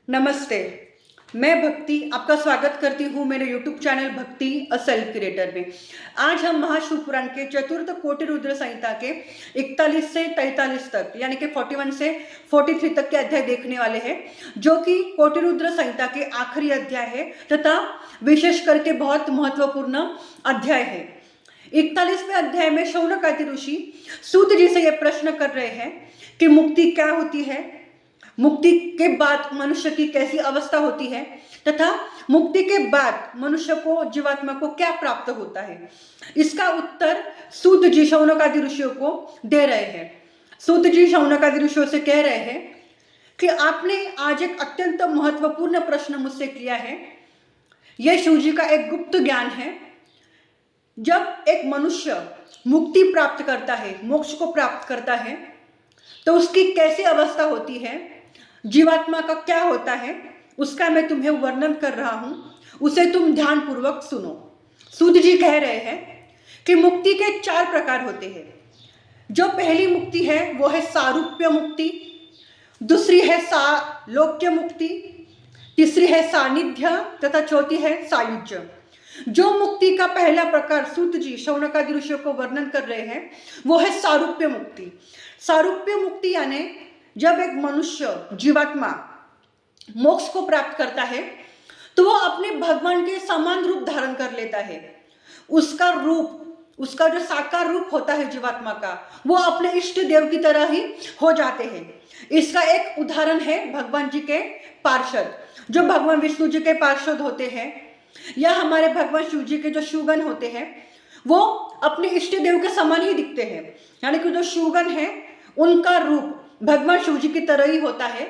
नमस्ते। मैं भक्ति आपका स्वागत करती हूँ मेरे YouTube चैनल भक्ति अ सेल्फ क्रिएटर में। आज हम महाशिवपुराण के चतुर्थ कोटि रुद्र संहिता के 41 से 43 तक यानी कि 41 से 43 तक के अध्याय देखने वाले हैं, जो कि कोटि रुद्र संहिता के आखिरी अध्याय है तथा विशेष करके बहुत महत्वपूर्ण अध्याय है। 41वें अध्याय में शौनकादि ऋषि सूत जी से यह प्रश्न कर रहे हैं कि मुक्ति क्या होती है, मुक्ति के बाद मनुष्य की कैसी अवस्था होती है तथा मुक्ति के बाद मनुष्य को, जीवात्मा को क्या प्राप्त होता है। इसका उत्तर सूत जी शौनकादि ऋषियों को दे रहे हैं। सूत जी शौनकादि ऋषियों से कह रहे हैं कि आपने आज एक अत्यंत महत्वपूर्ण प्रश्न मुझसे किया है। यह शिव जी का एक गुप्त ज्ञान है। जब एक मनुष्य मुक्ति प्राप्त करता है, मोक्ष को प्राप्त करता है, तो उसकी कैसी अवस्था होती है, जीवात्मा का क्या होता है, उसका मैं तुम्हें वर्णन कर रहा हूं, उसे तुम ध्यान पूर्वक सुनो। सूत जी कह रहे हैं कि मुक्ति के 4 प्रकार होते हैं। जो पहली मुक्ति है वो है सारूप्य मुक्ति, दूसरी है सालोक्य मुक्ति, तीसरी है सानिध्य तथा चौथी है सायुज्य। जो मुक्ति का पहला प्रकार सूत जी शौनकादि ऋषियों को वर्णन कर रहे हैं वो है सारूप्य मुक्ति। सारूप्य मुक्ति यानी जब एक मनुष्य, जीवात्मा मोक्ष को प्राप्त करता है तो वो अपने भगवान के समान रूप धारण कर लेता है। उसका रूप, उसका जो साकार रूप होता है जीवात्मा का, वो अपने इष्ट देव की तरह ही हो जाते हैं। इसका एक उदाहरण है भगवान जी के पार्षद, जो भगवान विष्णु जी के पार्षद होते हैं, या हमारे भगवान शिव जी के जो शिवगण होते हैं, वो अपने इष्ट देव के समान ही दिखते हैं। यानी कि जो शिवगण है उनका रूप भगवान शिव जी की तरह ही होता है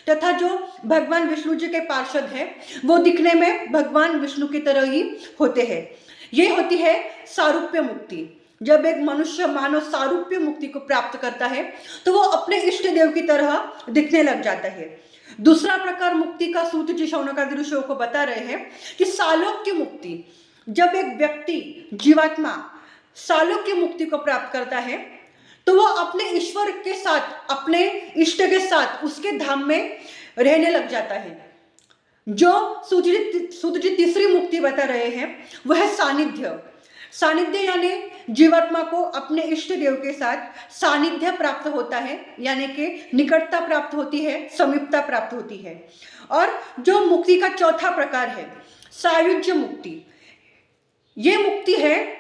तथा जो भगवान विष्णु जी के पार्षद है वो दिखने में भगवान विष्णु की तरह ही होते हैं। ये होती है सारूप्य मुक्ति। जब एक मनुष्य मानव सारूप्य मुक्ति को प्राप्त करता है तो वो अपने इष्ट देव की तरह दिखने लग जाता है। दूसरा प्रकार मुक्ति का सूत जी शौनकादि ऋषियों को बता रहे हैं कि सालोक्य मुक्ति। जब एक व्यक्ति, जीवात्मा सालोक्य मुक्ति को प्राप्त करता है तो वो अपने ईश्वर के साथ, अपने इष्ट के साथ उसके धाम में रहने लग जाता है। जो सूत जी तीसरी मुक्ति बता रहे हैं वह है सानिध्य। सानिध्य यानी जीवात्मा को अपने इष्ट देव के साथ सानिध्य प्राप्त होता है, यानी कि निकटता प्राप्त होती है, समीपता प्राप्त होती है। और जो मुक्ति का चौथा प्रकार है सायुज्य मुक्ति। ये मुक्ति है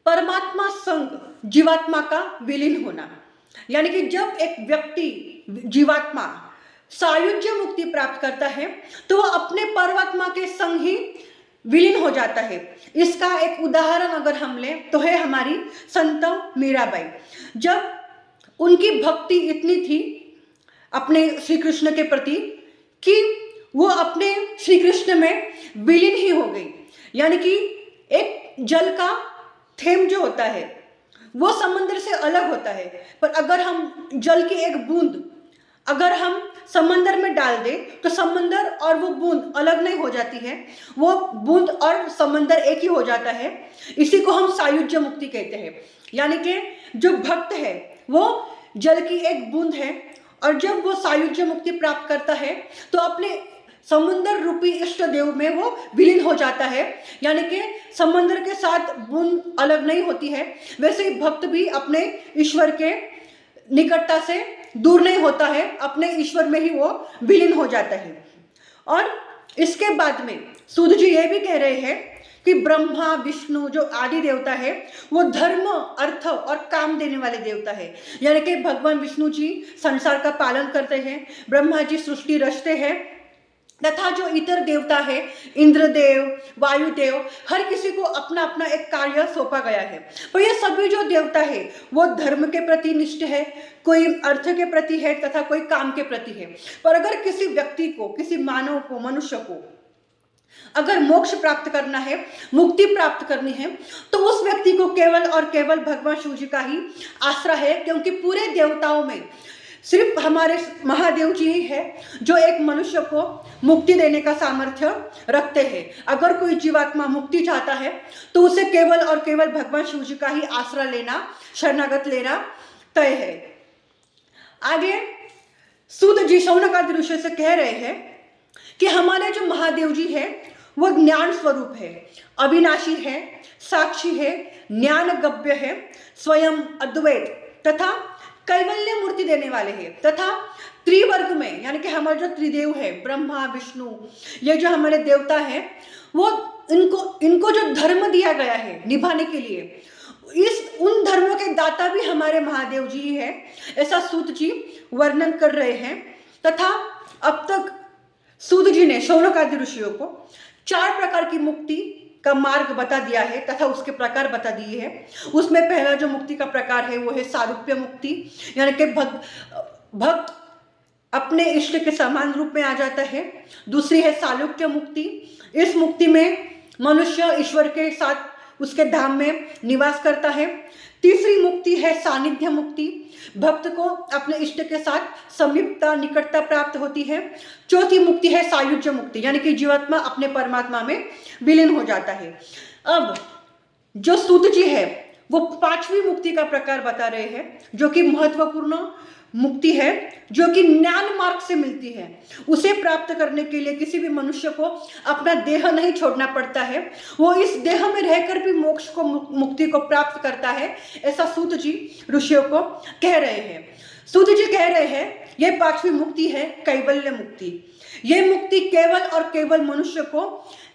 परमात्मा संग जीवात्मा का विलीन होना। यानी कि जब एक व्यक्ति, जीवात्मा सायुज्य मुक्ति प्राप्त करता है तो वह अपने परमात्मा के संग ही विलीन हो जाता है। इसका एक उदाहरण अगर हम लें तो है हमारी संत मीराबाई। जब उनकी भक्ति इतनी थी अपने श्री कृष्ण के प्रति कि वो अपने श्री कृष्ण में विलीन ही हो गई। यानी कि एक जल का थेम जो होता है वो समंदर से अलग होता है, पर अगर हम जल की एक बूंद अगर हम समंदर में डाल दें तो समंदर और वो बूंद अलग नहीं हो जाती है, वो बूंद और समंदर एक ही हो जाता है। इसी को हम सायुज्य मुक्ति कहते हैं। यानी कि जो भक्त है वो जल की एक बूंद है और जब वो सायुज्य मुक्ति प्राप्त करता है तो अपने समुद्र रूपी इष्ट देव में वो विलीन हो जाता है। यानी कि समुद्र के साथ बूंद अलग नहीं होती है, वैसे ही भक्त भी अपने ईश्वर के निकटता से दूर नहीं होता है, अपने ईश्वर में ही वो विलीन हो जाता है। और इसके बाद में सूत जी ये भी कह रहे हैं कि ब्रह्मा विष्णु जो आदि देवता है वो धर्म, अर्थ और काम देने वाले देवता है। यानी कि भगवान विष्णु जी संसार का पालन करते हैं, ब्रह्मा जी सृष्टि रचते हैं तथा जो इतर देवता है, इंद्रदेव, वायुदेव, हर किसी को अपना अपना एक कार्य सौंपा गया है। पर ये सभी जो देवता है वो धर्म के प्रति निष्ठ है, कोई अर्थ के प्रति है तथा कोई काम के प्रति है। पर अगर किसी व्यक्ति को, किसी मानव को, मनुष्य को अगर मोक्ष प्राप्त करना है, मुक्ति प्राप्त करनी है, तो उस व्यक्ति को केवल और केवल भगवान शिव जी का ही आसरा है, क्योंकि पूरे देवताओं में सिर्फ हमारे महादेव जी ही है जो एक मनुष्य को मुक्ति देने का सामर्थ्य रखते हैं। अगर कोई जीवात्मा मुक्ति चाहता है तो उसे केवल और केवल भगवान शिव जी का ही आसरा लेना, शरणागत लेना तय है। आगे सूत जी शौनकादि ऋषि से कह रहे हैं कि हमारे जो महादेव जी है वो ज्ञान स्वरूप है, अविनाशी है, साक्षी है, ज्ञान गव्य है, स्वयं अद्वैत तथा कैवल्य मूर्ति देने वाले हैं, तथा त्रिवर्ग में यानी कि हमारे जो त्रिदेव है ब्रह्मा विष्णु, ये जो हमारे देवता है वो इनको जो धर्म दिया गया है निभाने के लिए, इस उन धर्मों के दाता भी हमारे महादेव जी है, ऐसा सूत जी वर्णन कर रहे हैं। तथा अब तक सूत जी ने शौनकादि ऋषियों को 4 प्रकार की मुक्ति का मार्ग बता दिया है तथा उसके प्रकार बता दिए हैं। उसमें पहला जो मुक्ति का प्रकार है वो है सारूप्य मुक्ति, यानी कि भक्त अपने इष्ट के समान रूप में आ जाता है। दूसरी है सालोक्य मुक्ति, इस मुक्ति में मनुष्य ईश्वर के साथ उसके धाम में निवास करता है। तीसरी मुक्ति है सानिध्य मुक्ति, भक्त को अपने इष्ट के साथ समीपता निकटता प्राप्त होती है। चौथी मुक्ति है सायुज्य मुक्ति, यानी कि जीवात्मा अपने परमात्मा में विलीन हो जाता है। अब जो सूत जी है वो 5वीं मुक्ति का प्रकार बता रहे हैं, जो कि महत्वपूर्ण मुक्ति है, जो कि ज्ञान मार्ग से मिलती है। उसे प्राप्त करने के लिए किसी भी मनुष्य को अपना देह नहीं छोड़ना पड़ता है, वो इस देह में रहकर भी मोक्ष को मुक्ति को प्राप्त करता है, ऐसा सूत जी ऋषियों को कह रहे हैं। सूत जी कह रहे हैं यह 5वीं मुक्ति है कैवल्य मुक्ति। यह मुक्ति केवल और केवल मनुष्य को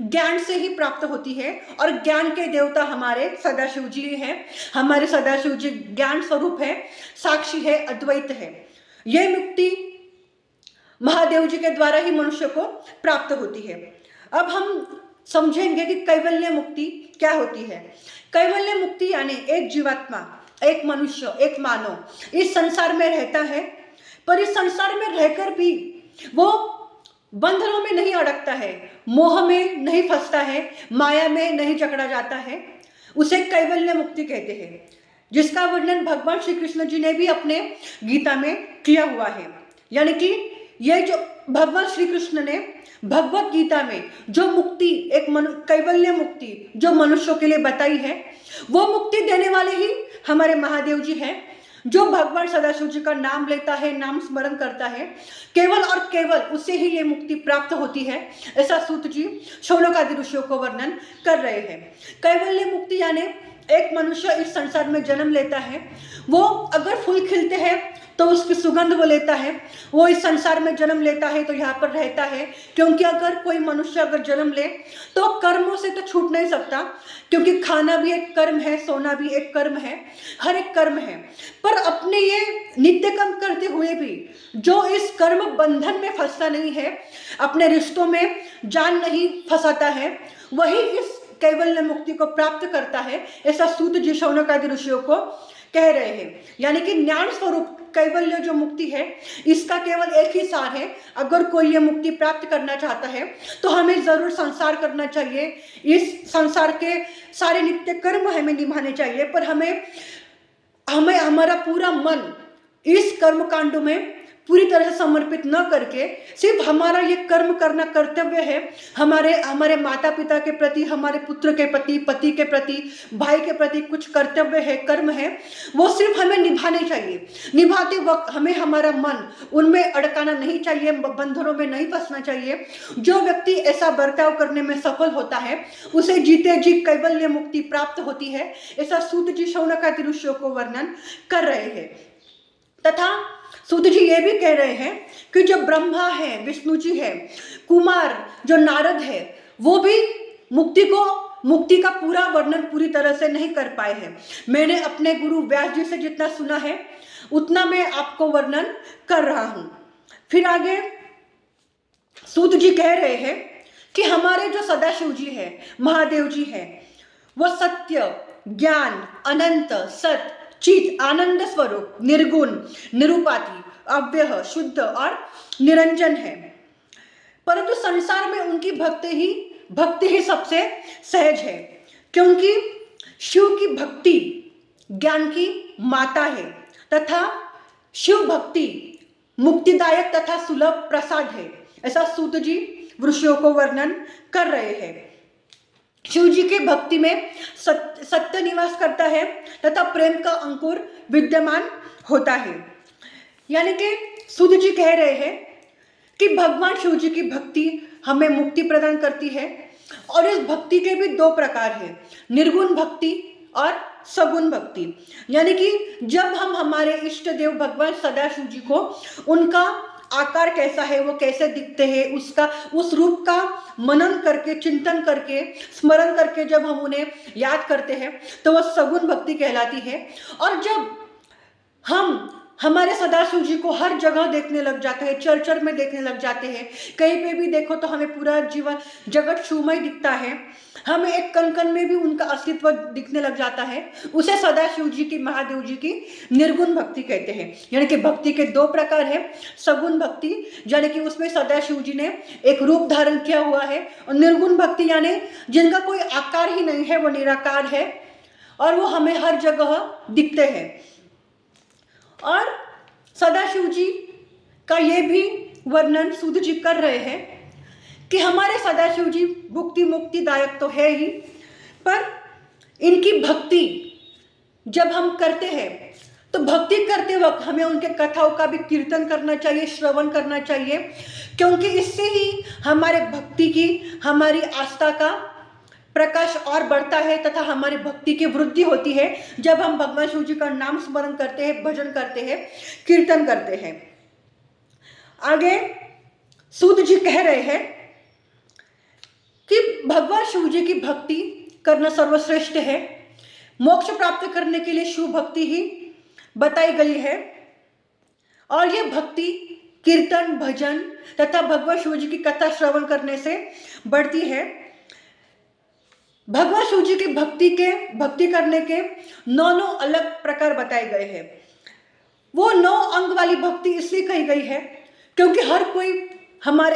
ज्ञान से ही प्राप्त होती है, और ज्ञान के देवता हमारे सदाशिव जी हैं। हमारे सदाशिव जी ज्ञान स्वरूप है, साक्षी है, अद्वैत है। यह मुक्ति महादेव जी के द्वारा ही मनुष्य को प्राप्त होती है। अब हम समझेंगे कि कैवल्य मुक्ति क्या होती है। कैवल्य मुक्ति यानी एक जीवात्मा, एक मनुष्य, एक मानव इस संसार में रहता है, पर इस संसार में रहकर भी वो बंधनों में नहीं अड़कता है, मोह में नहीं फंसता है, माया में नहीं जकड़ा जाता है, उसे कैवल्य मुक्ति कहते हैं, जिसका वर्णन भगवान श्री कृष्ण जी ने भी अपने गीता में किया हुआ है। यानी कि यह जो भगवान श्री कृष्ण ने भगवत गीता में जो मुक्ति एक कैवल्य मुक्ति जो मनुष्यों के लिए बताई है, वो मुक्ति देने वाले ही हमारे महादेव जी हैं। जो भगवान सदाशिव जी का नाम लेता है, नाम स्मरण करता है, केवल और केवल उससे ही ये मुक्ति प्राप्त होती है, ऐसा सूत जी शौनकादि ऋषियों को वर्णन कर रहे हैं। कैवल्य मुक्ति यानी एक मनुष्य इस संसार में जन्म लेता है, वो अगर फूल खिलते हैं तो उसकी सुगंध वो लेता है, वो इस संसार में जन्म लेता है तो यहाँ पर रहता है, क्योंकि अगर कोई मनुष्य अगर जन्म ले तो कर्मों से तो छूट नहीं सकता, क्योंकि खाना भी एक कर्म है, सोना भी एक कर्म है, हर एक कर्म है। पर अपने ये नित्य कर्म करते हुए भी जो इस कर्म बंधन में फंसता नहीं है, अपने रिश्तों में जान नहीं फंसाता है, वही इस कैवल्य मुक्ति को प्राप्त करता है, ऐसा सूत जी शौनकादि ऋषियों को कह रहे हैं। यानी कि ज्ञान स्वरूप कैवल्य जो मुक्ति है, इसका केवल एक ही सार है। अगर कोई ये मुक्ति प्राप्त करना चाहता है तो हमें जरूर संसार करना चाहिए, इस संसार के सारे नित्य कर्म हमें निभाने चाहिए, पर हमें हमारा पूरा मन इस कर्म कांड में पूरी तरह से समर्पित न करके सिर्फ हमारा ये कर्म करना कर्तव्य है, हमारे माता पिता के प्रति, हमारे पुत्र के प्रति, पति के प्रति, भाई के प्रति कुछ कर्तव्य है, कर्म है, वो सिर्फ हमें निभाने चाहिए। निभाते वक्त हमें हमारा मन उनमें अड़काना नहीं चाहिए, बंधनों में नहीं फंसना चाहिए। जो व्यक्ति ऐसा बर्ताव करने में सफल होता है उसे जीते जी कैवल्य मुक्ति प्राप्त होती है, ऐसा सूत जी शौनकादि ऋषियों को वर्णन कर रहे हैं। तथा सूत जी ये भी कह रहे हैं कि जो ब्रह्मा है, विष्णु जी है, कुमार जो नारद है, वो भी मुक्ति का पूरा वर्णन पूरी तरह से नहीं कर पाए हैं। मैंने अपने गुरु व्यास जी से जितना सुना है उतना मैं आपको वर्णन कर रहा हूं। फिर आगे सूत जी कह रहे हैं कि हमारे जो सदाशिव जी है, महादेव जी है, वो सत्य, ज्ञान, अनंत, सत, चित, आनंद स्वरूप, निर्गुण, निरुपाधि, अव्यय, शुद्ध और निरंजन है। परंतु संसार में उनकी भक्ति ही सबसे सहज है, क्योंकि शिव की भक्ति ज्ञान की माता है तथा शिव भक्ति मुक्तिदायक तथा सुलभ प्रसाद है, ऐसा सूत जी ऋषियों को वर्णन कर रहे हैं। शिव जी के भक्ति में सत्य निवास करता है तथा प्रेम का अंकुर विद्यमान होता है। यानी कि सूत जी कह रहे हैं कि भगवान शिव जी की भक्ति हमें मुक्ति प्रदान करती है और इस भक्ति के भी दो प्रकार हैं, निर्गुण भक्ति और सगुण भक्ति। यानी कि जब हम हमारे इष्ट देव भगवान सदाशिव जी को, उनका आकार कैसा है, वो कैसे दिखते हैं, उसका उस रूप का मनन करके, चिंतन करके, स्मरण करके जब हम उन्हें याद करते हैं तो वह सगुण भक्ति कहलाती है। और जब हम हमारे सदाशिव जी को हर जगह देखने लग जाते हैं, चर में देखने लग जाते हैं, कहीं पे भी देखो तो हमें पूरा जीवन जगत शिवमय दिखता है, हमें एक कण कण में भी उनका अस्तित्व दिखने लग जाता है, उसे सदाशिव जी की, महादेव जी की निर्गुण भक्ति कहते हैं। यानी कि भक्ति के दो प्रकार है, सगुण भक्ति यानी कि उसमें सदाशिव जी ने एक रूप धारण किया हुआ है, और निर्गुण भक्ति यानी जिनका कोई आकार ही नहीं है, वो निराकार है और वो हमें हर जगह दिखते हैं। और सदाशिव जी का ये भी वर्णन सूत जी कर रहे हैं कि हमारे सदाशिव जी भुक्ति मुक्तिदायक तो है ही, पर इनकी भक्ति जब हम करते हैं तो भक्ति करते वक्त हमें उनके कथाओं का भी कीर्तन करना चाहिए, श्रवण करना चाहिए, क्योंकि इससे ही हमारे भक्ति की, हमारी आस्था का प्रकाश और बढ़ता है तथा हमारी भक्ति की वृद्धि होती है जब हम भगवान शिव जी का नाम स्मरण करते हैं, भजन करते हैं, कीर्तन करते हैं। आगे सूत जी कह रहे हैं कि भगवान शिव जी की भक्ति करना सर्वश्रेष्ठ है, मोक्ष प्राप्त करने के लिए शिव भक्ति ही बताई गई है, और ये भक्ति कीर्तन, भजन तथा भगवान शिव जी की कथा श्रवण करने से बढ़ती है। भगवान शिव जी की भक्ति करने के 9 अलग प्रकार बताए गए हैं। वो 9 अंग वाली भक्ति इसलिए कही गई है क्योंकि हर कोई हमारे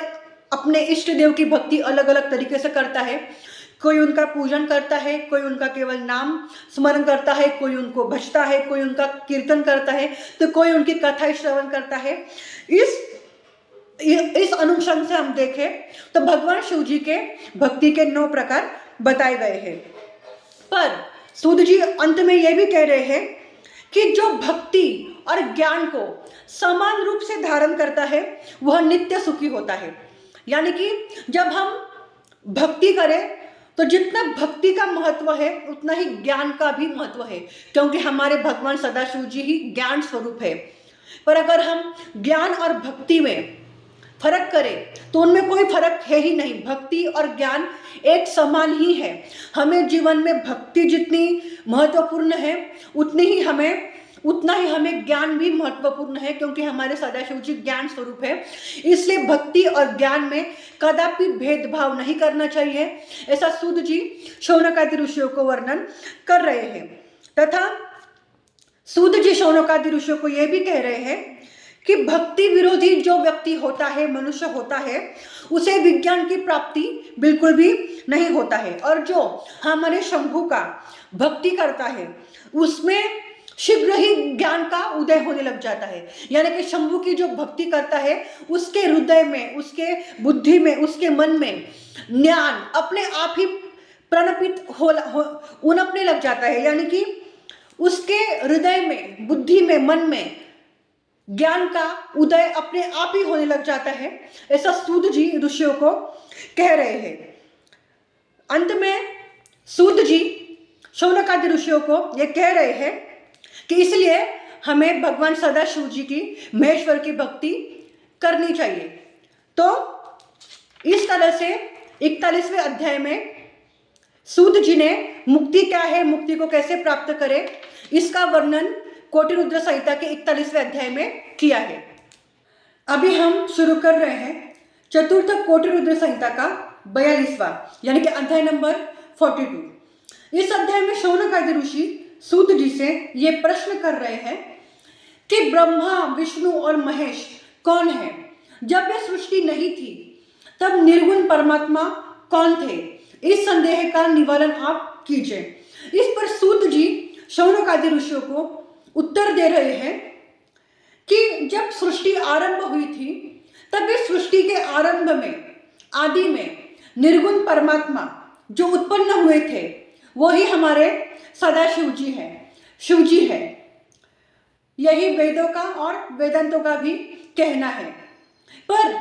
अपने इष्ट देव की भक्ति अलग अलग तरीके से करता है। कोई उनका पूजन करता है, कोई उनका केवल नाम स्मरण करता है, कोई उनको भजता है, कोई उनका कीर्तन करता है, तो कोई उनकी कथा श्रवण करता है। इस अनुसंग से हम देखें तो भगवान शिव जी के भक्ति के 9 प्रकार बताए गए हैं। पर सूत जी अंत में यह भी कह रहे हैं कि जो भक्ति और ज्ञान को समान रूप से धारण करता है वह नित्य सुखी होता है। यानी कि जब हम भक्ति करें तो जितना भक्ति का महत्व है उतना ही ज्ञान का भी महत्व है, क्योंकि हमारे भगवान सदाशिव जी ही ज्ञान स्वरूप है। पर अगर हम ज्ञान और भक्ति में फर्क करें तो उनमें कोई फर्क है ही नहीं, भक्ति और ज्ञान एक समान ही है। हमें जीवन में भक्ति जितनी महत्वपूर्ण है उतना ही हमें ज्ञान भी महत्वपूर्ण है, क्योंकि हमारे सदाशिव जी ज्ञान स्वरूप है। इसलिए भक्ति और ज्ञान में कदापि भेदभाव नहीं करना चाहिए, ऐसा सूत जी शौनकादि ऋषियों को वर्णन कर रहे हैं। तथा सूत जी शौनकादि ऋषियों को यह भी कह रहे हैं कि भक्ति विरोधी जो व्यक्ति होता है, मनुष्य होता है, उसे विज्ञान की प्राप्ति बिल्कुल भी नहीं होता है। और जो हमारे शंभु का भक्ति करता है उसमें शीघ्र ही ज्ञान का उदय होने लग जाता है। यानी कि शंभु की जो भक्ति करता है उसके हृदय में, उसके बुद्धि में, उसके मन में ज्ञान अपने आप ही प्रणपित उनपने लग जाता है। यानी कि उसके हृदय में, बुद्धि में, मन में ज्ञान का उदय अपने आप ही होने लग जाता है, ऐसा सूत जी ऋषियों को कह रहे हैं। अंत में सूत जी शौनकादि ऋषियों को यह कह रहे हैं कि इसलिए हमें भगवान सदाशिव जी की, महेश्वर की भक्ति करनी चाहिए। तो इस तरह से 41वें अध्याय में सूत जी ने मुक्ति क्या है, मुक्ति को कैसे प्राप्त करें, इसका वर्णन कोटि रुद्र संहिता के 41वें अध्याय में किया है। अभी हम शुरू कर रहे हैं चतुर्थ कोटि रुद्र संहिता का 42वां यानी कि अध्याय नंबर 42। इस अध्याय में शौनकादि ऋषि सूत जी से ये प्रश्न कर रहे हैं कि ब्रह्मा, विष्णु और महेश कौन है? जब यह सृष्टि नहीं थी तब निर्गुण परमात्मा कौन थे? इस संदेह का निवारण आप कीजिए। इस पर सूत जी शौनकादि ऋषियों को उत्तर दे रहे हैं कि जब सृष्टि आरंभ हुई थी तब इस सृष्टि के आरंभ में, आदि में निर्गुण परमात्मा जो उत्पन्न हुए थे वही हमारे सदाशिव जी हैं, शिव जी है। यही वेदों का और वेदांतों का भी कहना है। पर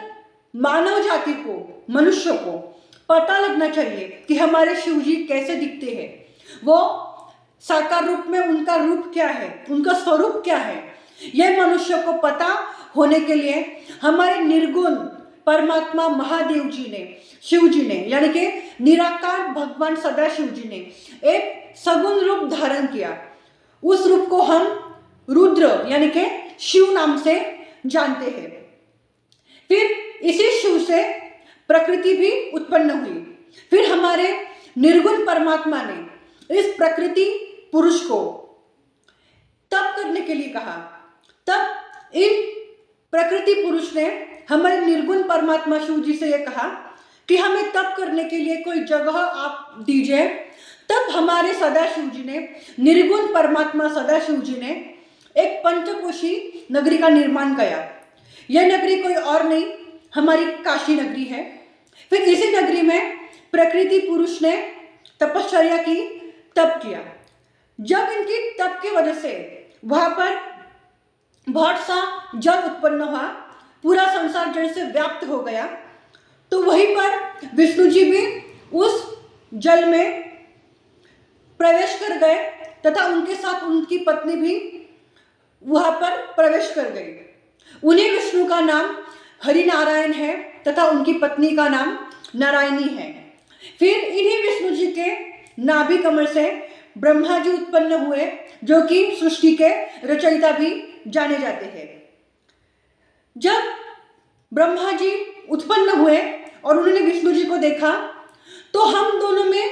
मानव जाति को, मनुष्य को पता लगना चाहिए कि हमारे शिव जी कैसे दिखते हैं, वो साकार रूप में उनका रूप क्या है, उनका स्वरूप क्या है। यह मनुष्य को पता होने के लिए हमारे निर्गुण परमात्मा महादेव जी ने, शिव जी ने, यानी कि निराकार भगवान सदाशिव जी ने एक सगुण रूप धारण किया। उस रूप को हम रुद्र यानी कि शिव नाम से जानते हैं। फिर इसी शिव से प्रकृति भी उत्पन्न हुई। फिर हमारे निर्गुण परमात्मा ने इस प्रकृति पुरुष को तप करने के लिए कहा। तब इन प्रकृति पुरुष ने हमारे निर्गुण परमात्मा शिव जी से यह कहा कि हमें तप करने के लिए कोई जगह आप दीजिए। तब हमारे सदाशिव जी ने, निर्गुण परमात्मा सदाशिव जी ने एक पंचकोशी नगरी का निर्माण किया। यह नगरी कोई और नहीं, हमारी काशी नगरी है। फिर इसी नगरी में प्रकृति पुरुष ने तपश्चर्या की, तप किया। जब इनकी तप की वजह से वहां पर बहुत सा जल उत्पन्न हुआ, पूरा संसार जल से व्याप्त हो गया, तो वहीं पर विष्णु जी भी उस जल में प्रवेश कर गए तथा उनके साथ उनकी पत्नी भी वहां पर प्रवेश कर गई। उन्हीं विष्णु का नाम हरिनारायण है तथा उनकी पत्नी का नाम नारायणी है। फिर इन्हीं विष्णु जी के नाभि कमल से ब्रह्मा जी उत्पन्न हुए, जो कि सृष्टि के रचयिता भी जाने जाते हैं। जब ब्रह्मा जी उत्पन्न हुए और उन्होंने विष्णु जी को देखा, तो हम दोनों में,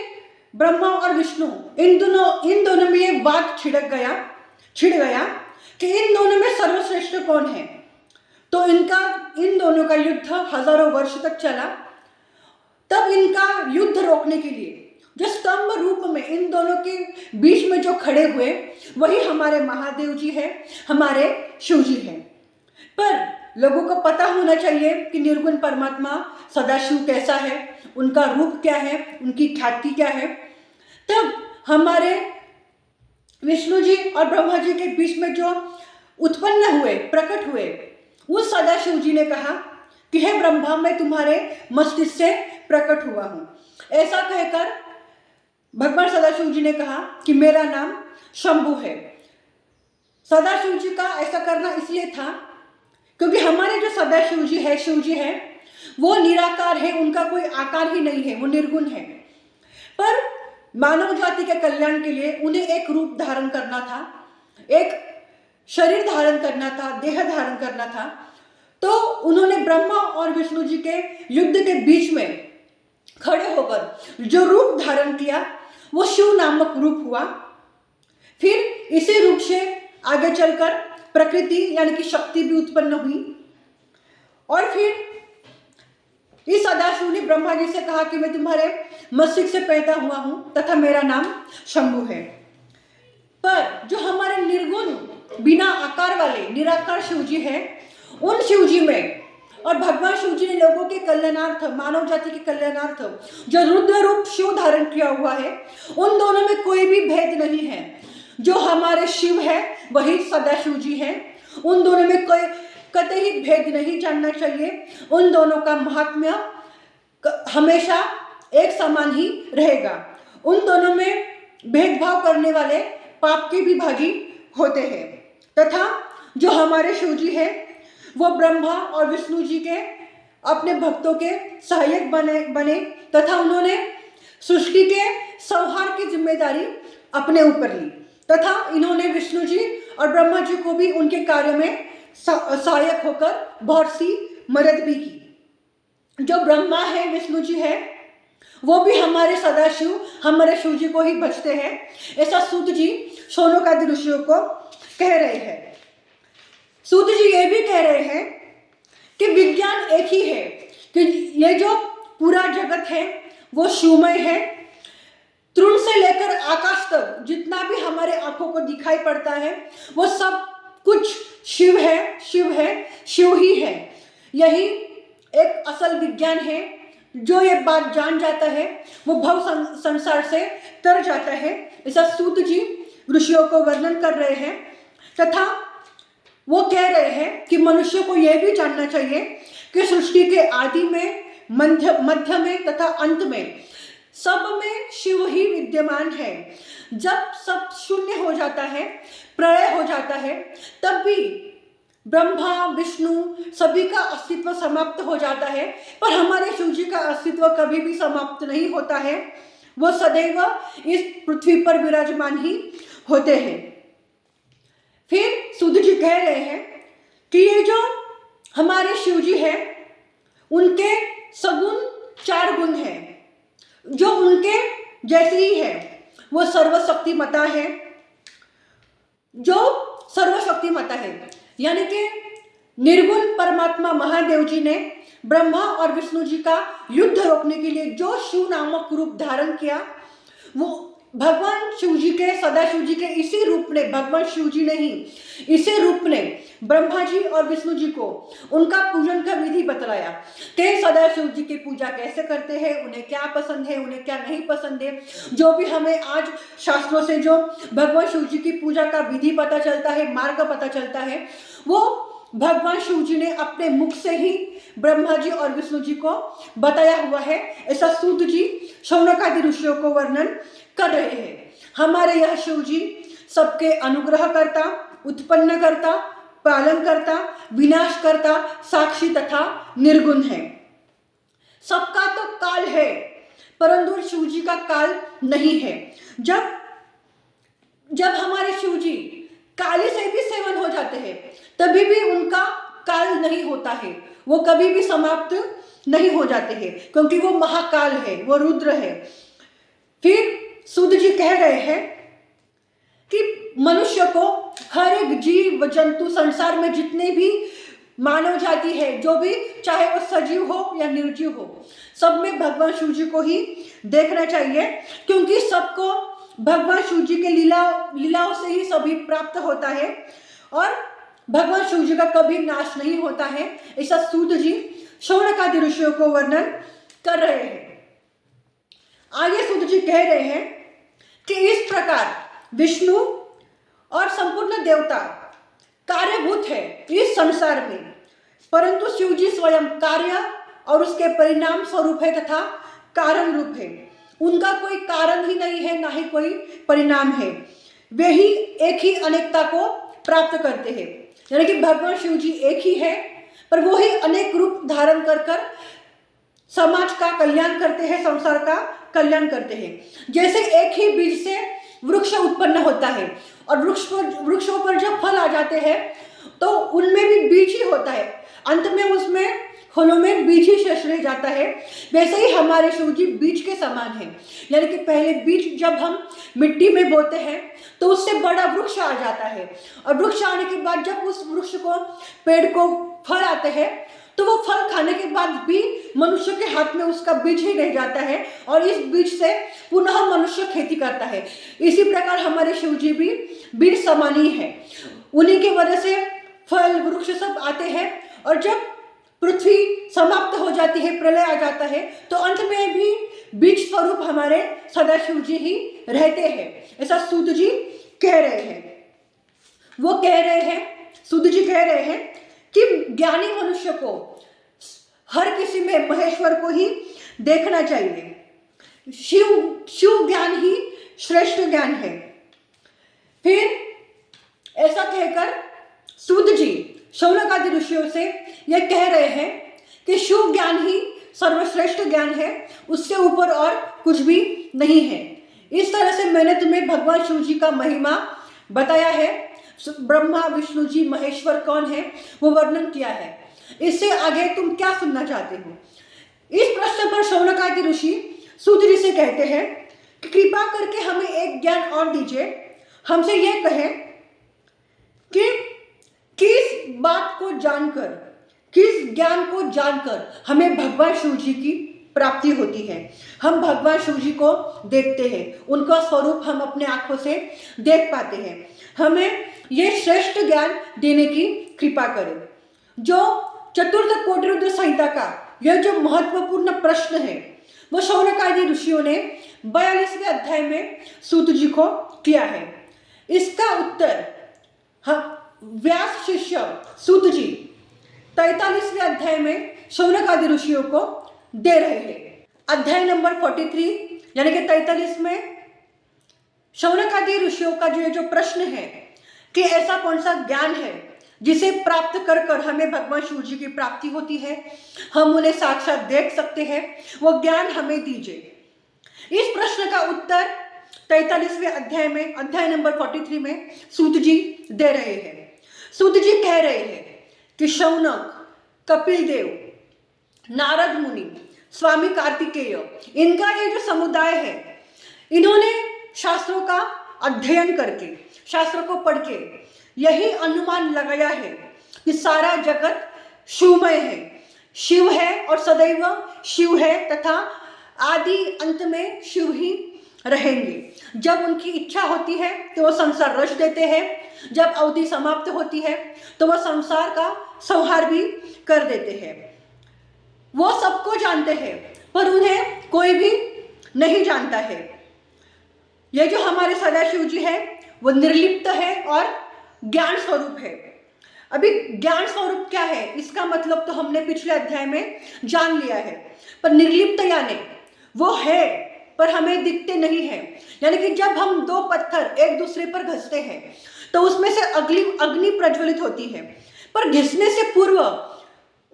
ब्रह्मा और विष्णु, इन दोनों में ये बात छिड़ गया कि इन दोनों में सर्वश्रेष्ठ कौन है। तो इन दोनों का युद्ध हजारों वर्ष तक चला। तब इनका युद्ध रोकने के लिए जो स्तंभ रूप में इन दोनों के बीच में जो खड़े हुए, वही हमारे महादेव जी है, हमारे शिव जी हैं। पर लोगों को पता होना चाहिए कि निर्गुण परमात्मा सदाशिव कैसा है, उनका रूप क्या है, उनकी ख्याति क्या है। तब हमारे विष्णु जी और ब्रह्मा जी के बीच में जो उत्पन्न हुए, प्रकट हुए, उस सदाशिव जी ने कहा कि हे ब्रह्मा, मैं तुम्हारे मस्तिष्क से प्रकट हुआ हूं। ऐसा कहकर भगवान सदाशिव जी ने कहा कि मेरा नाम शंभु है। सदाशिव जी का ऐसा करना इसलिए था क्योंकि हमारे जो सदाशिव जी है, शिव जी है, वो निराकार है, उनका कोई आकार ही नहीं है, वो निर्गुण है। पर मानव जाति के कल्याण के लिए उन्हें एक रूप धारण करना था, एक शरीर धारण करना था, देह धारण करना था। तो उन्होंने ब्रह्मा और विष्णु जी के युद्ध के बीच में खड़े होकर जो रूप धारण किया, वो शिव नामक रूप हुआ। फिर इसी रूप से आगे चलकर प्रकृति यानी कि शक्ति भी उत्पन्न हुई। और फिर इस सदाशिव ने ब्रह्मा जी से कहा कि मैं तुम्हारे मस्तिष्क से पैदा हुआ हूं तथा मेरा नाम शंभु है। पर जो हमारे निर्गुण बिना आकार वाले निराकार शिव जी है, उन शिव जी में और भगवान शिव जी ने लोगों के कल्याणार्थ, मानव जाति के कल्याणार्थ जो रुद्र रूप शिव धारण किया हुआ है, उन दोनों में कोई भी भेद नहीं है। जो हमारे शिव है वही सदाशिव जी है। उन दोनों में कोई कतई भेद नहीं जानना चाहिए। उन दोनों का महात्म्य हमेशा एक समान ही रहेगा। उन दोनों में भेदभाव करने वाले पाप के भी भागी होते हैं। तथा जो हमारे शिव जी है वो ब्रह्मा और विष्णु जी के अपने भक्तों के सहायक बने तथा उन्होंने सृष्टि के संहार की जिम्मेदारी अपने ऊपर ली तथा इन्होंने विष्णु जी और ब्रह्मा जी को भी उनके कार्य में सहायक होकर बहुत सी मदद भी की। जो ब्रह्मा है, विष्णु जी है, वो भी हमारे सदाशिव, हमारे शिव जी को ही भजते हैं। ऐसा सूत जी शौनकादि ऋषियों को कह रहे हैं। सूत जी ये भी कह रहे हैं कि विज्ञान एक ही है, कि ये जो पूरा जगत है वो शिवमय है। तृण से लेकर आकाश तक जितना भी हमारे आंखों को दिखाई पड़ता है वो सब कुछ शिव है, शिव है, शिव ही है। यही एक असल विज्ञान है। जो ये बात जान जाता है वो भव संसार से तर जाता है। ऐसा सूत जी ऋषियों को वर्णन कर रहे हैं। तथा वो कह रहे हैं कि मनुष्य को यह भी जानना चाहिए कि सृष्टि के आदि में, मध्य में तथा अंत में सब में शिव ही विद्यमान है। जब सब शून्य हो जाता है, प्रलय हो जाता है, तब भी ब्रह्मा विष्णु सभी का अस्तित्व समाप्त हो जाता है, पर हमारे शिव जी का अस्तित्व कभी भी समाप्त नहीं होता है। वो सदैव इस पृथ्वी पर विराजमान ही होते हैं। फिर सूत जी कह रहे हैं कि ये जो हमारे शिव जी है, उनके सगुण 4 गुण हैं जो उनके जैसे ही है। वो सर्वशक्तिमता है, जो सर्वशक्तिमता है, यानी कि निर्गुण परमात्मा महादेव जी ने ब्रह्मा और विष्णु जी का युद्ध रोकने के लिए जो शिव नामक रूप धारण किया, वो भगवान शिव जी के, सदा शिव जी के इसी रूप ने, भगवान शिव जी ने ही इसी रूप ने ब्रह्मा जी और विष्णु जी को उनका पूजन का विधि बतलाया कि सदा शिव जी की पूजा कैसे करते हैं, उन्हें क्या पसंद है, उन्हें क्या नहीं पसंद है। जो भी हमें आज शास्त्रों से जो भगवान शिव जी की पूजा का विधि पता चलता है, मार्ग पता चलता है, वो भगवान शिव जी ने अपने मुख से ही ब्रह्मा जी और विष्णु जी को बताया हुआ है। ऐसा सूत जी शौनक आदि ऋषियों को वर्णन कर रहे हैं। हमारे यह शिव जी सबके अनुग्रह करता, उत्पन्न करता, पालन करता, विनाश करता, साक्षी तथा निर्गुण है। सबका तो काल है, परंतु शिव जी का काल नहीं है। जब हमारे शिव जी काली से भी सेवन हो जाते हैं, तभी भी उनका काल नहीं होता है, वो कभी भी समाप्त नहीं हो जाते हैं, क्योंकि वो महाकाल है, वो रुद्र है। फिर सूत जी कह रहे हैं कि मनुष्य को, हर एक जीव जंतु, संसार में जितने भी मानव जाति है, जो भी, चाहे वो सजीव हो या निर्जीव हो, सब में भगवान शिव जी को ही देखना चाहिए, क्योंकि सबको भगवान शिव जी के लीलाओं से ही सभी प्राप्त होता है और भगवान शिव जी का कभी नाश नहीं होता है। ऐसा सूत जी शौनक आदि ऋषियों को वर्णन कर रहे हैं। आगे सूत जी कह रहे हैं कि इस प्रकार विष्णु और संपूर्ण देवता कार्यभूत है इस संसार में, परंतु शिव जी स्वयं कार्य और उसके परिणाम स्वरूप है तथा कारण रूप है। उनका कोई कारण ही नहीं है, ना ही कोई परिणाम है। वे ही एक ही अनेकता को प्राप्त करते हैं, यानी कि भगवान शिव जी एक ही है, पर वो ही अनेक रूप धारण कर कर समाज का कल्याण करते हैं, संसार का कल्याण करते हैं। जैसे एक ही बीज से वृक्ष उत्पन्न होता है और वृक्षों पर जब फल आ जाते हैं तो उनमें भी बीज ही होता है, अंत में उसमें फलों में बीज ही शेष रह जाता है। वैसे ही हमारे शिव जी बीज के समान है, यानी कि पहले बीज जब हम मिट्टी में बोते हैं तो उससे बड़ा वृक्ष आ जाता है, और वृक्ष आने के बाद जब उस वृक्ष को, पेड़ को फल आते हैं, तो वो फल खाने के बाद भी मनुष्य के हाथ में उसका बीज ही रह जाता है और इस बीज से पुनः मनुष्य खेती करता है। इसी प्रकार हमारे शिव जी भी बीज समान ही है, उन्हीं की वजह से फल वृक्ष सब आते हैं, और जब पृथ्वी समाप्त हो जाती है, प्रलय आ जाता है, तो अंत में भी बीज स्वरूप हमारे सदाशिव जी ही रहते हैं। ऐसा सूत जी कह रहे हैं। वो कह रहे हैं, सूत जी कह रहे हैं कि ज्ञानी मनुष्य को हर किसी में महेश्वर को ही देखना चाहिए। शिव ज्ञान ही श्रेष्ठ ज्ञान है। फिर ऐसा कहकर सूत जी शौनक आदि ऋषियों से यह कह रहे हैं कि शिव ज्ञान ही सर्वश्रेष्ठ ज्ञान है, उससे ऊपर और कुछ भी नहीं है। इस तरह से मैंने तुम्हें भगवान शिव जी का महिमा बताया है, ब्रह्मा विष्णु जी महेश्वर कौन है वो वर्णन किया है। इससे आगे तुम क्या सुनना चाहते हो? इस प्रश्न पर शौनक आदि ऋषि सूत जी से कहते हैं कि कृपा करके हमें एक ज्ञान और दीजिए, हमसे यह कहें कि किस बात को जानकर, किस ज्ञान को जानकर हमें भगवान शिव जी की प्राप्ति होती है। हम भगवान शिव जी को देखते हैं, उनका स्वरूप हम अपने आंखों से देख पाते हैं। हमें यह श्रेष्ठ ज्ञान देने की कृपा करें। जो चतुर्थ कोटि रुद्र संहिता का यह जो महत्वपूर्ण प्रश्न है, वो शौनक आदि ऋषियों ने 42वें अध्याय में सूत जी को किया है। इसका उत्तर व्यास शिष्य सूत जी 43वें अध्याय में शौनक आदि ऋषियों को दे रहे हैं। अध्याय नंबर 43 यानी कि 43 में शौनक आदि ऋषियों का जो प्रश्न है कि ऐसा कौन सा ज्ञान है जिसे प्राप्त कर कर हमें भगवान शिव जी की प्राप्ति होती है, हम उन्हें साक्षात देख सकते हैं, वो ज्ञान हमें दीजिए। इस प्रश्न का उत्तर 43वें अध्याय में, अध्याय नंबर 43 में सूत जी दे रहे हैं। सूत जी कह रहे हैं कि शौनक, कपिल देव, नारद मुनि, स्वामी कार्तिकेय, इनका ये जो समुदाय है, इन्होंने शास्त्रों का अध्ययन करके, शास्त्रों को पढ़ के यही अनुमान लगाया है कि सारा जगत शिवमय है, शिव है और सदैव शिव है तथा आदि अंत में शिव ही रहेंगे। जब उनकी इच्छा होती है तो वो संसार रच देते हैं, जब अवधि समाप्त होती है तो वह संसार का संहार भी कर देते हैं। वो सबको जानते हैं पर उन्हें कोई भी नहीं जानता है। ये जो हमारे सदाशिव जी है वो निर्लिप्त है और ज्ञान स्वरूप है। अभी ज्ञान स्वरूप क्या है इसका मतलब तो हमने पिछले अध्याय में जान लिया है, पर निर्लिप्त यानी वो है पर हमें दिखते नहीं है। यानी कि जब हम दो पत्थर एक दूसरे पर घसते हैं तो उसमें से अग्नि प्रज्वलित होती है, पर घिसने से पूर्व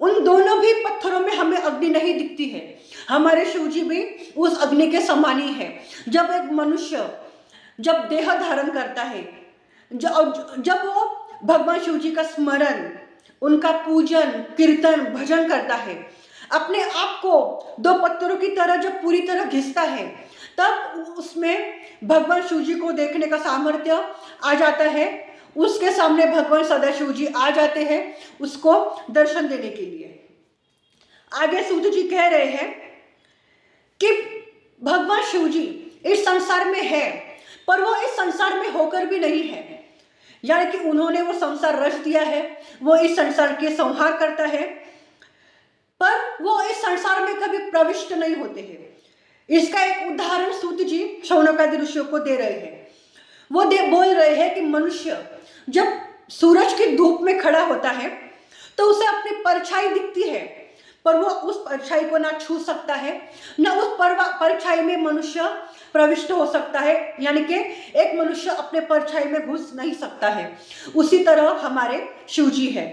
उन दोनों भी पत्थरों में हमें अग्नि नहीं दिखती है। हमारे शिव जी भी उस अग्नि के समान ही है। जब एक मनुष्य जब देह धारण करता है, जब वो भगवान शिव जी का स्मरण, उनका पूजन, कीर्तन, भजन करता है, अपने आप को दो पत्थरों की तरह जब पूरी तरह घिसता है, तब उसमें भगवान शिव जी को देखने का सामर्थ्य आ जाता है। उसके सामने भगवान सदाशिव जी आ जाते हैं उसको दर्शन देने के लिए। आगे सूत जी कह रहे हैं कि भगवान शिव जी इस संसार में है पर वो इस संसार में होकर भी नहीं है। यानी कि उन्होंने वो संसार रच दिया है, वो इस संसार के संहार करता है पर वो इस संसार में कभी प्रविष्ट नहीं होते हैं। इसका एक उदाहरण सूत जी शौनक आदि ऋषियों को दे रहे हैं। वो बोल रहे हैं कि मनुष्य जब सूरज की धूप में खड़ा होता है तो उसे अपनी परछाई दिखती है, पर वो उस परछाई को ना छू सकता है, ना उस परछाई में मनुष्य प्रविष्ट हो सकता है। यानी कि एक मनुष्य अपने परछाई में घुस नहीं सकता है। उसी तरह हमारे शिव जी है,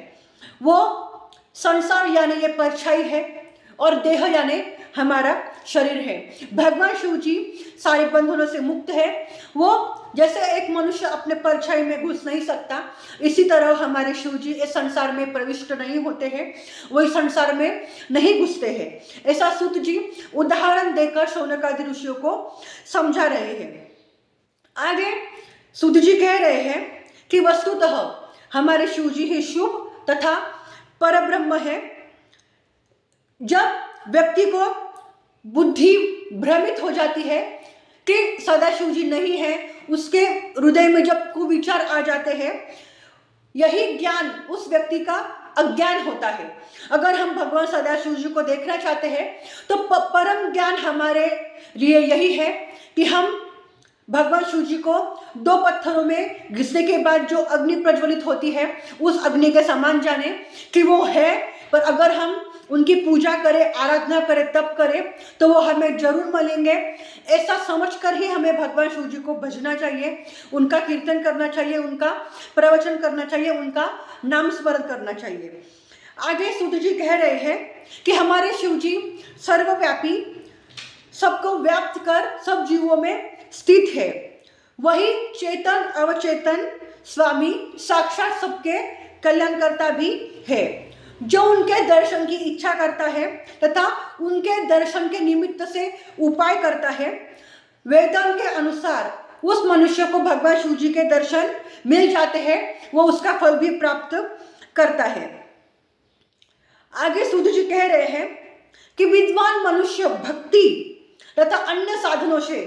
वो संसार यानी ये परछाई है और देह यानी हमारा शरीर है। भगवान शिव जी सारे बंधनों से मुक्त है। वो जैसे एक मनुष्य अपने परछाई में घुस नहीं सकता, इसी तरह हमारे शिव जी इस संसार में प्रविष्ट नहीं होते हैं, वो इस संसार में नहीं घुसते हैं। ऐसा सूत जी उदाहरण देकर शौनक आदि ऋषियों को समझा रहे हैं। आगे सूत जी कह रहे हैं कि वस्तुतः हमारे शिव जी ही शुभ तथा परब्रह्म है। जब व्यक्ति को बुद्धि भ्रमित हो जाती है कि सदाशिव जी नहीं है, उसके हृदय में जब कुविचार आ जाते हैं, यही ज्ञान उस व्यक्ति का अज्ञान होता है। अगर हम भगवान सदाशिव जी को देखना चाहते हैं तो परम ज्ञान हमारे लिए यही है कि हम भगवान शिव जी को दो पत्थरों में घिसने के बाद जो अग्नि प्रज्वलित होती है उस अग्नि के समान जाने कि वो है, पर अगर हम उनकी पूजा करें, आराधना करें, तप करें तो वो हमें जरूर मिलेंगे। ऐसा समझकर ही हमें भगवान शिव जी को भजना चाहिए, उनका कीर्तन करना चाहिए, उनका प्रवचन करना चाहिए, उनका नाम स्मरण करना चाहिए। आगे सूत जी कह रहे हैं कि हमारे शिव जी सर्वव्यापी, सबको व्याप्त कर सब जीवों में स्थित है। वही चेतन अवचेतन स्वामी साक्षात सबके कल्याणकर्ता भी है, जो उनके दर्शन की इच्छा करता है तथा उनके दर्शन के निमित्त से उपाय करता है। वेदांत के अनुसार उस मनुष्य को भगवान शिव जी के दर्शन मिल जाते हैं, वो उसका फल भी प्राप्त करता है। आगे सूत जी कह रहे हैं कि विद्वान मनुष्य भक्ति तथा अन्य साधनों से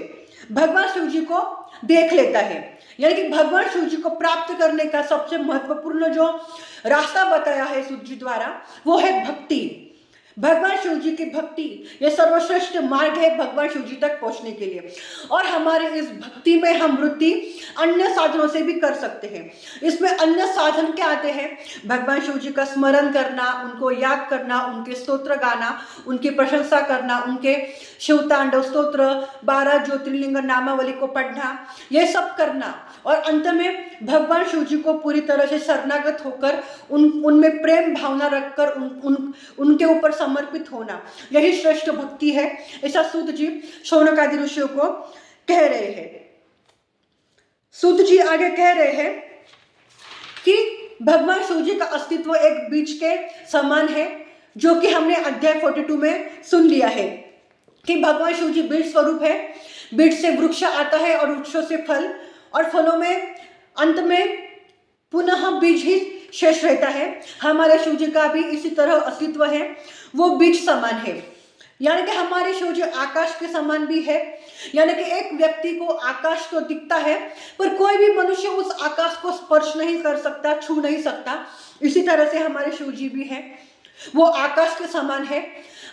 भगवान शिव जी को देख लेता है। यानी कि भगवान शिव जी को प्राप्त करने का सबसे महत्वपूर्ण जो रास्ता बताया है सूत जी द्वारा वो है भक्ति। भगवान शिव जी की भक्ति ये सर्वश्रेष्ठ मार्ग है भगवान शिव जी तक पहुंचने के लिए। और हमारे इस भक्ति में हम वृद्धि अन्य साधनों से भी कर सकते हैं। इसमें अन्य साधन क्या आते हैं? भगवान शिव जी का स्मरण करना, उनको याद करना, उनके स्तोत्र गाना, उनकी प्रशंसा करना, उनके शिव तांडव स्तोत्र, 12 ज्योतिर्लिंग नामावली को पढ़ना, ये सब करना, और अंत में भगवान शिव जी को पूरी तरह से शरणागत होकर उनमें प्रेम भावना रखकर उनके ऊपर समर्पित होना, यही श्रेष्ठ भक्ति है। ऐसा सूत जी शौनकादि ऋषियों को कह रहे हैं। सूत जी आगे कह रहे हैं कि भगवान शिव जी का अस्तित्व एक बीज के समान है, जो कि हमने अध्याय 42 में सुन लिया है कि भगवान शिव जी बीज स्वरूप है। बीज से वृक्ष आता है और वृक्षों से फल, और फलों में अंत में पुनः बीज ही शेष रहता है। हमारे शिव जी का भी इसी तरह अस्तित्व है, वो बीज समान है। यानी कि हमारे शिव जी आकाश के समान भी है। यानी कि एक व्यक्ति को आकाश तो दिखता है, पर कोई भी मनुष्य उस आकाश को स्पर्श नहीं कर सकता, छू नहीं सकता। इसी तरह से हमारे शिव जी भी है, वो आकाश के समान है।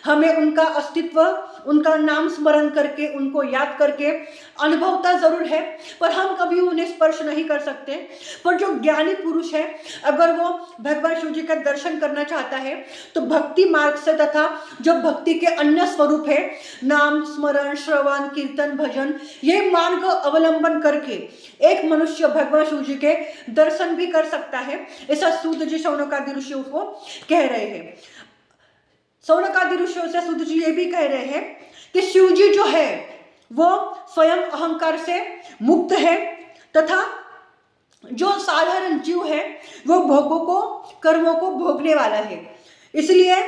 हमें उनका अस्तित्व, उनका नाम स्मरण करके, उनको याद करके अनुभवता जरूर है, पर हम कभी उन्हें स्पर्श नहीं कर सकते। पर जो ज्ञानी पुरुष है, अगर वो भगवान शिव जी का दर्शन करना चाहता है, तो भक्ति मार्ग से तथा जो भक्ति के अन्य स्वरूप है, नाम स्मरण, श्रवण, कीर्तन, भजन, ये मार्ग अवलंबन करके एक मनुष्य भगवान शिव जी के दर्शन भी कर सकता है। ऐसा सूत जी शौनकादि ऋषियों को कह रहे हैं। शौनकादि ऋषियों से सूत जी ये भी कह रहे हैं कि शिव जी जो है वो स्वयं अहंकार से मुक्त है, तथा जो साधारण जीव है वो भोगों को, कर्मों को भोगने वाला है। इसलिए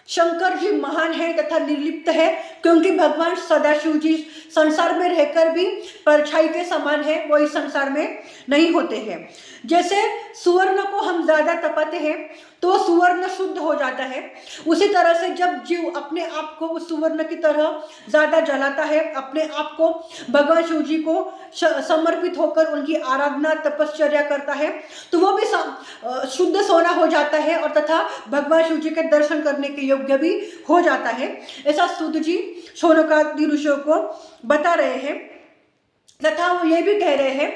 शंकर जी महान है तथा निर्लिप्त है, क्योंकि भगवान सदाशिव जी संसार में रहकर भी परछाई के समान है, वो इस संसार में नहीं होते हैं। जैसे सुवर्ण को हम ज्यादा तपाते हैं तो सुवर्ण शुद्ध हो जाता है, उसी तरह से जब जीव अपने आप को उस सुवर्ण की तरह ज्यादा जलाता है, अपने आप को भगवान शिव जी को समर्पित होकर उनकी आराधना तपश्चर्या करता है, तो वो भी शुद्ध सोना हो जाता है और तथा भगवान शिव जी के दर्शन करने के योग्य भी हो जाता है। ऐसा सूत जी शौनकादि ऋषियों को बता रहे हैं। तथा वो ये भी कह रहे हैं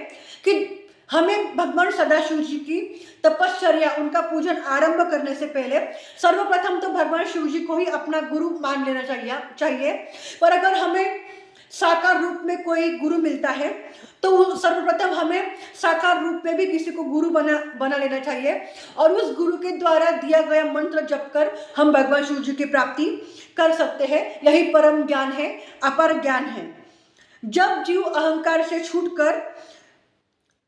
कि हमें भगवान सदाशिव जी की तपश्चर्या, उनका पूजन आरंभ करने से पहले सर्वप्रथम तो भगवान शिव जी को ही अपना गुरु मान लेना चाहिए। पर अगर हमें साकार रूप में कोई गुरु मिलता है तो सर्वप्रथम हमें साकार रूप में भी किसी को गुरु बना लेना चाहिए, और उस गुरु के द्वारा दिया गया मंत्र जप कर हम भगवान शिव जी की प्राप्ति कर सकते हैं। यही परम ज्ञान है, अपर ज्ञान है। जब जीव अहंकार से छूटकर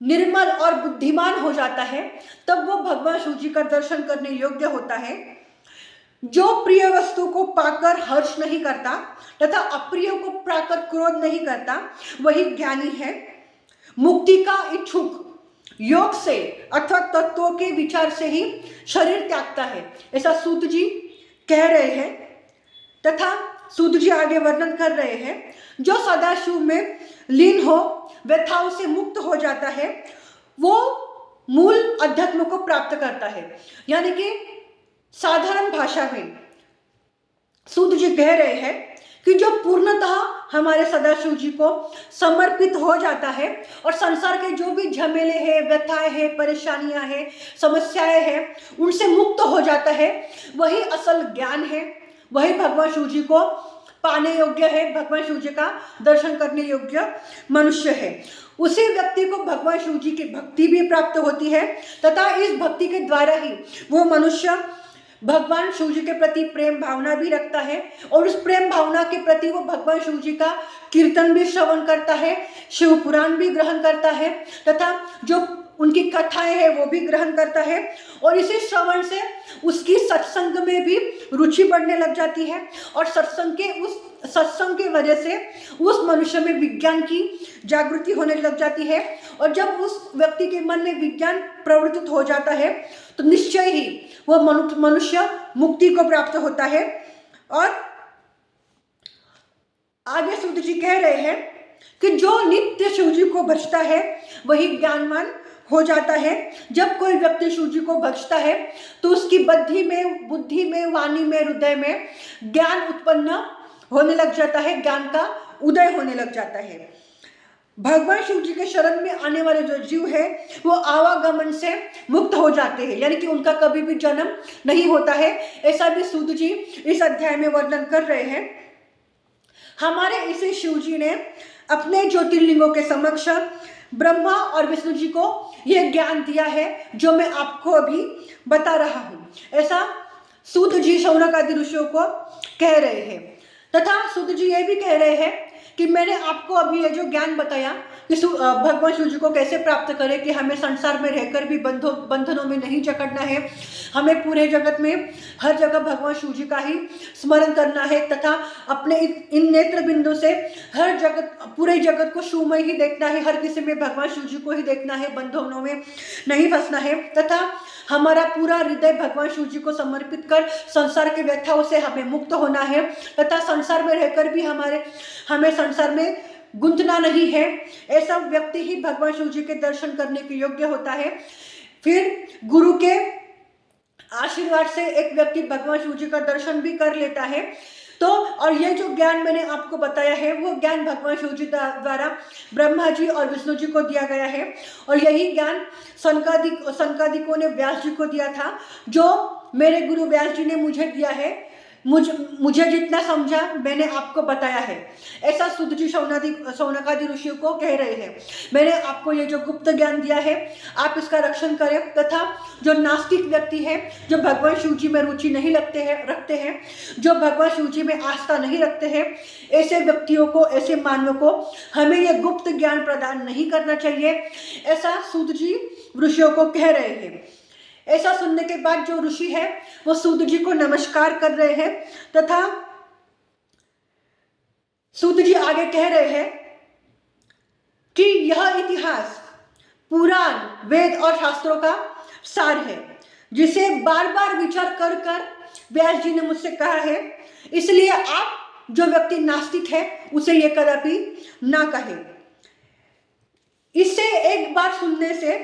निर्मल और बुद्धिमान हो जाता है, तब वो भगवान शिव जी का दर्शन करने योग्य होता है। जो प्रिय वस्तु को पाकर हर्ष नहीं करता तथा अप्रिय को पाकर क्रोध नहीं करता, वही ज्ञानी है। मुक्ति का इच्छुक योग से अथवा तत्वों के विचार से ही शरीर त्यागता है, ऐसा सूत जी कह रहे हैं। तथा सूत जी आगे वर्णन कर रहे हैं, जो सदाशिव में लीन हो, व्यथाओं से मुक्त हो जाता है, वो मूल अध्यात्म को प्राप्त करता है। यानी कि साधारण भाषा में सूत जी कह रहे हैं कि जो पूर्णतः हमारे सदाशिव जी को समर्पित हो जाता है और संसार के जो भी झमेले हैं, व्यथाएं हैं, परेशानियां हैं, समस्याएं हैं, उनसे मुक्त हो जाता है, वही असल ज्ञान है, वही भगवान शिव जी को पाने योग्य है, भगवान शिव जी का दर्शन करने योग्य मनुष्य है। उसी व्यक्ति को भगवान शिव जी की भक्ति भी प्राप्त होती है, तथा इस भक्ति के द्वारा ही वो मनुष्य भगवान शिव जी के प्रति प्रेम भावना भी रखता है, और उस प्रेम भावना के प्रति वो भगवान शिव जी का कीर्तन भी श्रवण करता है, शिव पुराण भी ग्रहण करता है, तथा जो उनकी कथाएं हैं वो भी ग्रहण करता है। और इसी श्रवण से उसकी सत्संग में भी रुचि बढ़ने लग जाती है, और सत्संग के वजह से उस मनुष्य में विज्ञान की जागृति होने लग जाती है। और जब उस व्यक्ति के मन में विज्ञान प्रवर्तित हो जाता है तो निश्चय ही वह मनुष्य मुक्ति को प्राप्त होता है। और आगे सूत जी कह रहे हैं कि जो नित्य शिव जी को भजता है वही ज्ञानवान हो जाता है। जब कोई व्यक्ति शिव जी को भजता है तो उसकी बुद्धि में, वाणी में, हृदय में ज्ञान उत्पन्न होने लग जाता है, ज्ञान का उदय होने लग जाता है। भगवान शिव जी के शरण में आने वाले जो जीव है वो आवागमन से मुक्त हो जाते हैं, यानी कि उनका कभी भी जन्म नहीं होता है। ऐसा भी सूत जी इस अध्याय में वर्णन कर रहे हैं। हमारे इसे शिव जी ने अपने ज्योतिर्लिंगों के समक्ष ब्रह्मा और विष्णु जी को यह ज्ञान दिया है जो मैं आपको अभी बता रहा हूं। ऐसा सूत जी शौनक आदि ऋषियों को कह रहे हैं। तथा सूत जी ये भी कह रहे हैं कि मैंने आपको अभी ये जो ज्ञान बताया कि भगवान शिव जी को कैसे प्राप्त करें, कि हमें संसार में रहकर भी बंधनों में नहीं जकड़ना है, हमें पूरे जगत में हर जगह भगवान शिव जी का ही स्मरण करना है तथा अपने इन नेत्र बिंदु से हर जगत, पूरे जगत को शिवमय ही देखना है, हर किसी में भगवान शिव जी को ही देखना है, बंधनों में नहीं फंसना है तथा हमारा पूरा हृदय भगवान शिव जी को समर्पित कर संसार के व्यथाओं से हमें मुक्त होना है तथा संसार में रहकर भी हमें संसार में गुंतना नहीं है। ऐसा व्यक्ति ही भगवान शिव जी के दर्शन करने के योग्य होता है। फिर गुरु के आशीर्वाद से एक व्यक्ति भगवान शिव जी का दर्शन भी कर लेता है। तो और ये जो ज्ञान मैंने आपको बताया है वो ज्ञान भगवान शिव जी द्वारा ब्रह्मा जी और विष्णु जी को दिया गया है और यही ज्ञान सनकादिकों ने व्यास जी को दिया था, जो मेरे गुरु व्यास जी ने मुझे दिया है। मुझे जितना समझा मैंने आपको बताया है। ऐसा सूत जी शौनकादि ऋषियों को कह रहे हैं। मैंने आपको ये जो गुप्त ज्ञान दिया है आप इसका रक्षण करें तथा जो नास्तिक व्यक्ति है, जो भगवान शिव जी में रुचि नहीं रखते हैं, जो भगवान शिव जी में आस्था नहीं रखते हैं, ऐसे व्यक्तियों को, ऐसे मानवों को हमें ये गुप्त ज्ञान प्रदान नहीं करना चाहिए। ऐसा सूत जी ऋषियों को कह रहे हैं। ऐसा सुनने के बाद जो ऋषि है वो सूत जी को नमस्कार कर रहे हैं तथा सूत जी आगे कह रहे हैं कि यह इतिहास पुराण, वेद और शास्त्रों का सार है जिसे बार बार विचार कर कर व्यास जी ने मुझसे कहा है। इसलिए आप जो व्यक्ति नास्तिक है उसे यह कदापि ना कहे। इसे एक बार सुनने से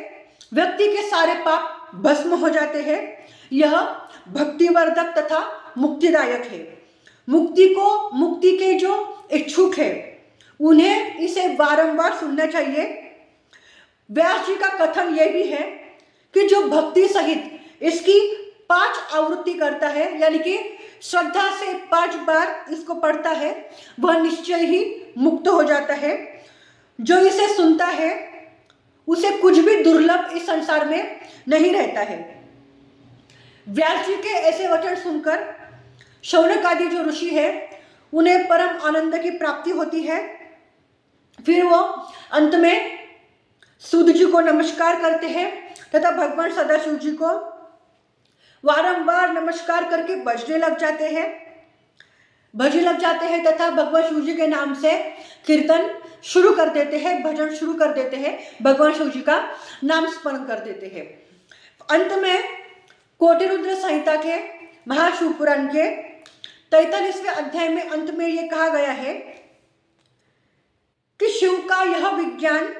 व्यक्ति के सारे पाप भस्म हो जाते हैं। यह भक्तिवर्धक तथा मुक्तिदायक है। मुक्ति के जो इच्छुक है उन्हें इसे बारंबार सुनना चाहिए। व्यास जी का कथन यह भी है कि जो भक्ति सहित इसकी 5 आवृत्ति करता है, यानी कि श्रद्धा से 5 बार इसको पढ़ता है, वह निश्चय ही मुक्त हो जाता है। जो इसे सुनता है उसे कुछ भी दुर्लभ इस संसार में नहीं रहता है। व्यास जी के ऐसे वचन सुनकर शौनक आदि जो ऋषि है उन्हें परम आनंद की प्राप्ति होती है। फिर वो अंत में सूत जी को नमस्कार करते हैं तथा भगवान सदाशिव जी को वारंवार नमस्कार करके भजने लग जाते हैं तथा भगवान शिव जी के नाम से कीर्तन शुरू कर देते हैं, भजन शुरू कर देते हैं, भगवान शिव जी का नाम स्मरण कर देते हैं। अंत में कोटिरुद्र संहिता के महाशिवपुराण के 43वें अध्याय में अंत में यह कहा गया है कि शिव का यह विज्ञान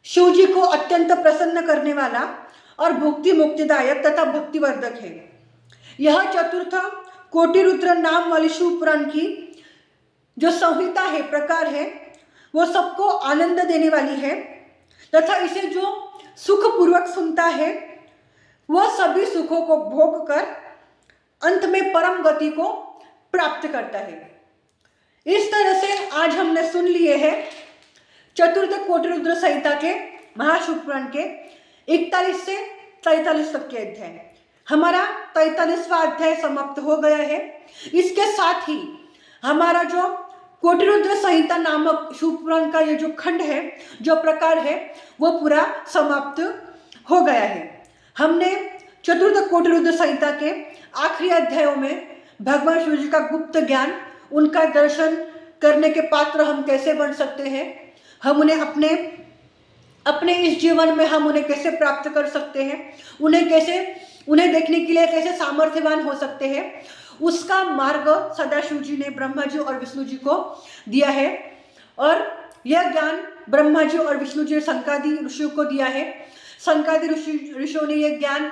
शिव जी को अत्यंत प्रसन्न करने वाला और भुक्ति मुक्तिदायक तथा भक्तिवर्धक है। यह चतुर्थ कोटिरुद्र नाम वाली शिवपुराण की जो संहिता है, प्रकार है, वो सबको आनंद देने वाली है तथा इसे जो सुखपूर्वक सुनता है वह सभी सुखों को भोग कर अंत में परम गति को प्राप्त करता है। इस तरह से आज हमने सुन लिए हैं चतुर्थ कोटिरुद्र संहिता के महाशिवपुराण के 41 से 43 तक के अध्याय। हमारा 43वां अध्याय समाप्त हो गया है। इसके साथ ही हमारा जो कोटिरुद्र संहिता नामक शिवपुराण का ये जो खंड है, जो प्रकार है, वो पूरा समाप्त हो गया है। हमने चतुर्थ कोटिरुद्र संहिता के आखिरी अध्यायों में भगवान शिव जी का गुप्त ज्ञान, उनका दर्शन करने के पात्र हम कैसे बन सकते हैं, हम उन्हें अपने इस जीवन में हम उन्हें कैसे प्राप्त कर सकते हैं, उन्हें देखने के लिए कैसे सामर्थ्यवान हो सकते हैं, उसका मार्ग सदाशिव जी ने ब्रह्मा जी और विष्णु जी को दिया है। और यह ज्ञान ब्रह्मा जी और विष्णु जी ने सनकादि ऋषियों को दिया है। सनकादि ऋषियों ने यह ज्ञान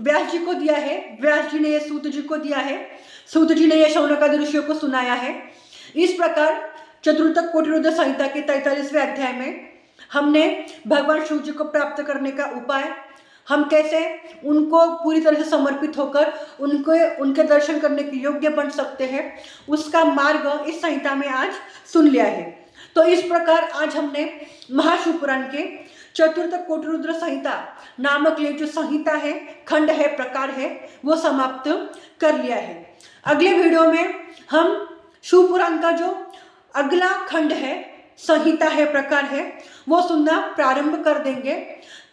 व्यास जी को दिया है, व्यास जी ने यह सूत जी को दिया है, सूत जी ने यह शौनकादि ऋषियों को सुनाया है। इस प्रकार चतुर्थ कोटिरुद्र संहिता के 43वें अध्याय में हमने भगवान शिव जी को प्राप्त करने का उपाय, हम कैसे उनको पूरी तरह से समर्पित होकर उनके दर्शन करने के योग्य बन सकते हैं, उसका मार्ग इस संहिता में आज सुन लिया है। तो इस प्रकार आज हमने महाशिव पुराण के चतुर्थ कोटिरुद्र संहिता नामक ये जो संहिता है, खंड है, प्रकार है, वो समाप्त कर लिया है। अगले वीडियो में हम शिव पुराण का जो अगला खंड है, संहिता है, प्रकार है, वो सुनना प्रारंभ कर देंगे।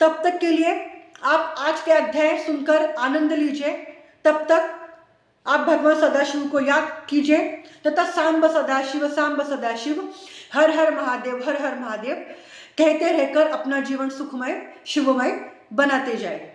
तब तक के लिए आप आज के अध्याय सुनकर आनंद लीजिए। तब तक आप भगवान सदाशिव को याद कीजिए तथा सांब सदाशिव, हर हर महादेव, हर हर महादेव कहते रहकर अपना जीवन सुखमय शिवमय बनाते जाए।